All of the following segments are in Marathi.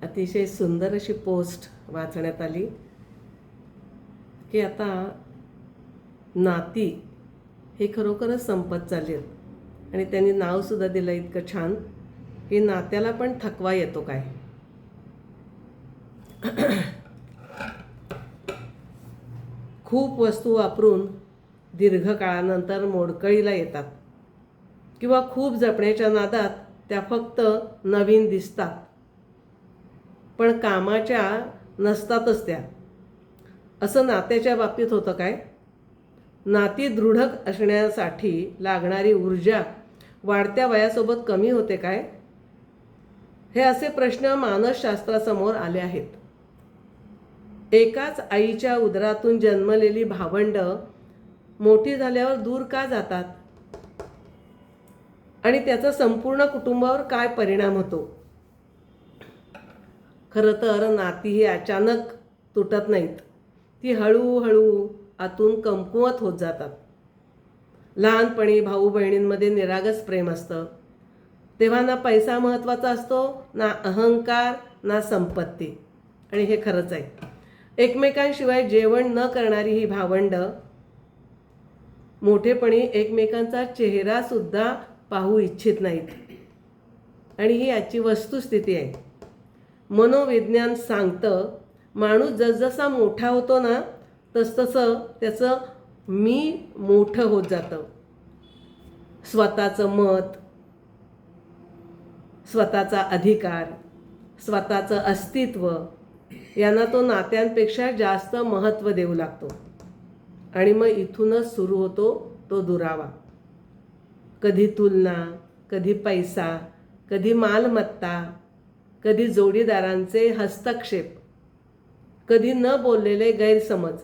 अतिशय सुंदर अशी पोस्ट वाचण्यात आली की आता नाती हे खरोखरच संपत चालली आहेत आणि त्यांनी नावसुद्धा दिलं इतकं छान की नात्याला पण थकवा येतो काय. खूप वस्तू वापरून दीर्घकाळानंतर मोडकळीला येतात किंवा खूप जपण्याच्या नादात त्या फक्त नवीन दिसतात पण कामाच्या नसतातच त्या. असं नात्याच्या बाबतीत होतं काय. नाती दृढ असण्यासाठी लागणारी ऊर्जा वाढत्या वयासोबत कमी होते काय. हे असे प्रश्न मानसशास्त्रासमोर आले आहेत. एकाच आईच्या उदरातून जन्मलेली भावंड मोठी झाल्यावर दूर का जातात आणि त्याचा संपूर्ण कुटुंबावर काय परिणाम होतो. खरं तर नाती ही अचानक तुटत नाहीत, ती हळूहळू आतून कमकुवत होत जातात. लहानपणी भाऊ बहिणींमध्ये निरागस प्रेम असतं, तेव्हा ना पैसा महत्त्वाचा असतो, ना अहंकार, ना संपत्ती. आणि हे खरंच आहे. एकमेकांशिवाय जेवण न करणारी ही भावंड मोठेपणी एकमेकांचा चेहरासुद्धा पाहू इच्छित नाहीत. आणि ही आजची वस्तुस्थिती आहे. मनोविज्ञान सांगतं माणूस जसजसा मोठा होतो ना तसतसं त्याचं मी मोठं होत जातं. स्वतःचं मत, स्वतःचा अधिकार, स्वतःचं अस्तित्व यांना तो नात्यांपेक्षा जास्त महत्त्व देऊ लागतो. आणि मग इथूनच सुरू होतो तो दुरावा. कधी तुलना, कधी पैसा, कधी मालमत्ता, कधी जोडीदारांचे हस्तक्षेप, कधी न बोललेले गैरसमज,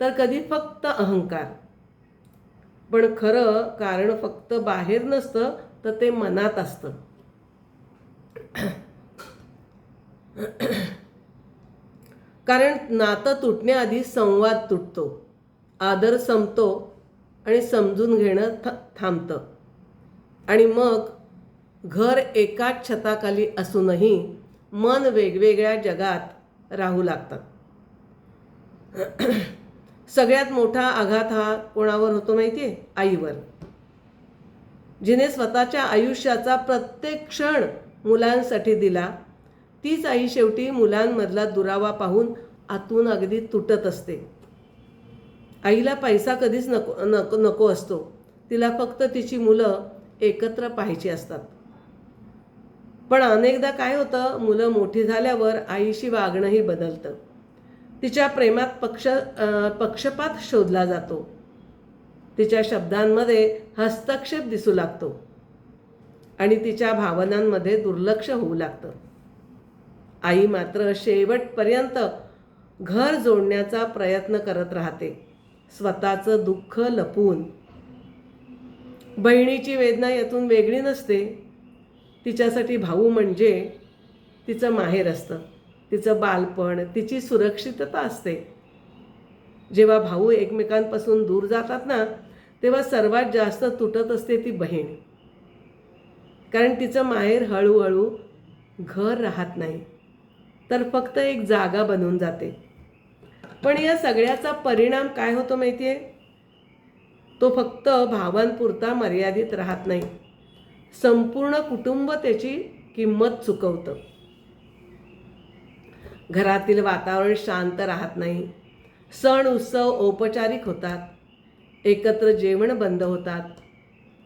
तर कधी फक्त अहंकार. पण खरं कारण फक्त बाहेर नसतं तर ते मनात असतं. कारण नातं तुटण्याआधी संवाद तुटतो, आदर संपतो आणि समजून घेणं थांबतं. आणि मग घर एकाच छताखाली असूनही मन वेगवेगळ्या जगात राहू लागतं. सगळ्यात मोठा आघात हा कोणावर होतो माहिती आहे? आईवर. जिने स्वतःच्या आयुष्याचा प्रत्येक क्षण मुलांसाठी दिला, तीच आई शेवटी मुलांमधला दुरावा पाहून आतून अगदी तुटत असते. आईला पैसा कधीच नको असतो. तिला फक्त तिची मुलं एकत्र पाहायची असतात. पण अनेकदा काय होतं, मुलं मोठी झाल्यावर आईशी वागणंही बदलतं. तिच्या प्रेमात पक्षपात शोधला जातो. तिच्या शब्दांमध्ये हस्तक्षेप दिसू लागतो आणि तिच्या भावनांमध्ये दुर्लक्ष होऊ लागतं. आई मात्र शेवटपर्यंत घर जोडण्याचा प्रयत्न करत राहते, स्वतःचं दुःख लपवून. बहिणीची वेदना यातून वेगळी नसते. तिच्यासाठी भाऊ म्हणजे तिचं माहेर असतं, तिचं बालपण, तिची सुरक्षितता असते. जेव्हा भाऊ एकमेकांपासून दूर जातात ना तेव्हा सर्वात जास्त तुटत असते ती बहीण. कारण तिचं माहेर हळूहळू घर राहत नाही तर फक्त एक जागा बनून जाते. पण या सगळ्याचा परिणाम काय होतो माहिती आहे? तो फक्त भावांपुरता मर्यादित राहत नाही, संपूर्ण कुटुंब त्याची किंमत चुकवतं. घरातील वातावरण शांत राहत नाही, सण उत्सव औपचारिक होतात, एकत्र जेवण बंद होतात,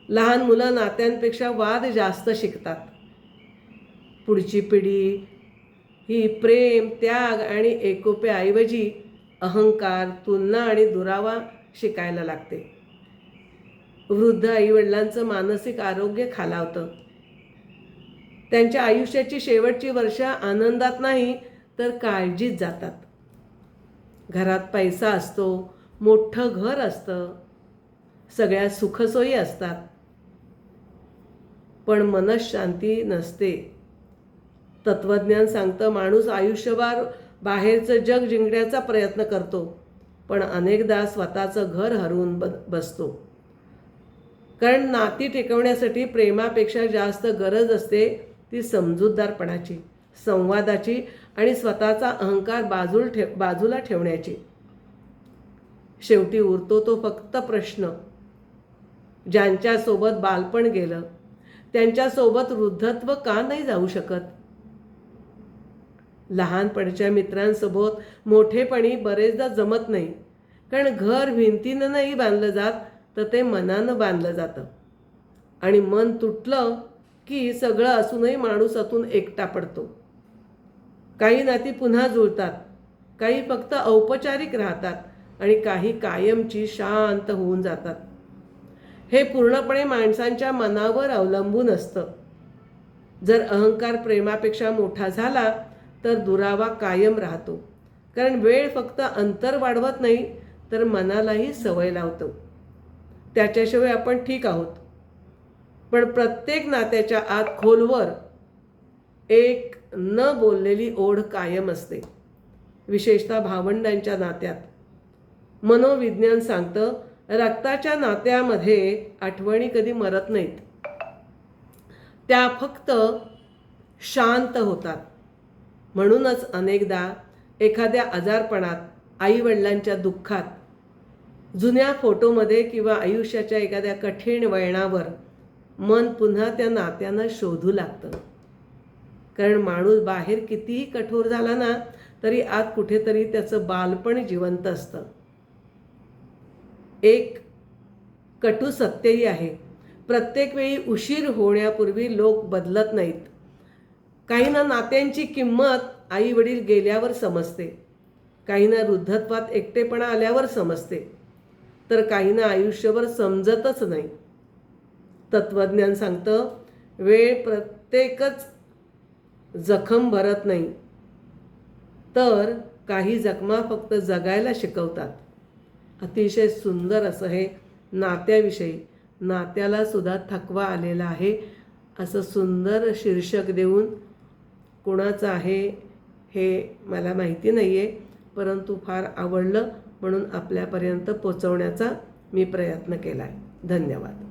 लहान मुलं नात्यांपेक्षा वाद जास्त शिकतात. पुढची पिढी ही प्रेम, त्याग आणि एकोप्याऐवजी अहंकार, तुलना आणि दुरावा शिकायला लागते. वृद्ध आईवडिलांचं मानसिक आरोग्य खालावतं. त्यांच्या आयुष्याची शेवटची वर्ष आनंदात नाही तर काळजीत जातात. घरात पैसा असतो, मोठं घर असतं, सगळ्या सुखसोयी असतात, पण मनःशांती नसते. तत्वज्ञान सांगतं माणूस आयुष्यभर बाहेरचं जग जिंकण्याचा प्रयत्न करतो, पण अनेकदा स्वतःचं घर हरवून बसतो. कारण नाती टिकवण्यासाठी प्रेमापेक्षा जास्त गरज असते ती समजूतदारपणाची, संवादाची आणि स्वतःचा अहंकार बाजूला ठेवण्याची. शेवटी उरतो तो फक्त प्रश्न, ज्यांच्यासोबत बालपण गेलं त्यांच्यासोबत वृद्धत्व का नाही जाऊ शकत? लहानपणच्या मित्रांसोबत मोठेपणी बरेचदा जमत नाही, कारण घर भिंतीनं नाही बांधलं जात, तर ते मनानं बांधलं जातं. आणि मन तुटलं की सगळं असूनही माणूस आतून एकटा पडतो. काही नाती पुन्हा जुळतात, काही फक्त औपचारिक राहतात आणि काही कायमची शांत होऊन जातात. हे पूर्णपणे माणसांच्या मनावर अवलंबून असतं. जर अहंकार प्रेमापेक्षा मोठा झाला तर दुरावा कायम राहतो, कारण वेळ फक्त अंतर वाढवत नाही तर मनालाही सवय लावतो. त्याच्याशिवाय आपण ठीक आहोत. पण प्रत्येक नात्याच्या आत खोलवर एक न बोललेली ओढ कायम असते, विशेषतः भावंडांच्या नात्यात. मनोविज्ञान सांगतं, रक्ताच्या नात्यामध्ये आठवणी कधी मरत नाहीत, त्या फक्त शांत होतात. म्हणूनच अनेकदा एखाद्या आजारपणात, आईवडिलांच्या दुःखात, जुन्या फोटोमध्ये किंवा आयुष्याच्या एखाद्या कठीण वळणावर मन पुन्हा त्या नात्यांना शोधू लागतं. कारण माणूस बाहेर कितीही कठोर झाला ना तरी आत कुठेतरी त्याचं बालपण जिवंत असतं. एक कटू सत्यही आहे, प्रत्येक वेळी उशीर होण्यापूर्वी लोक बदलत नाहीत. काहींना नात्यांची किंमत आई वडील गेल्यावर समजते, काहींना वृद्धत्वात एकटेपणा आल्यावर समजते, तर काहींना आयुष्यभर समजतच नाही. तत्वज्ञान सांगतं, वेळ प्रत्येकच जखम भरत नाही, तर काही जखमा फक्त जगायला शिकवतात. अतिशय सुंदर असं हे नात्याविषयी, नात्याला सुद्धा थकवा आलेला आहे असं सुंदर शीर्षक देऊन, कोणाचं आहे हे मला माहिती नाही आहे, परंतु फार आवडलं म्हणून आपल्यापर्यंत पोचवण्याचा मी प्रयत्न केला आहे. धन्यवाद.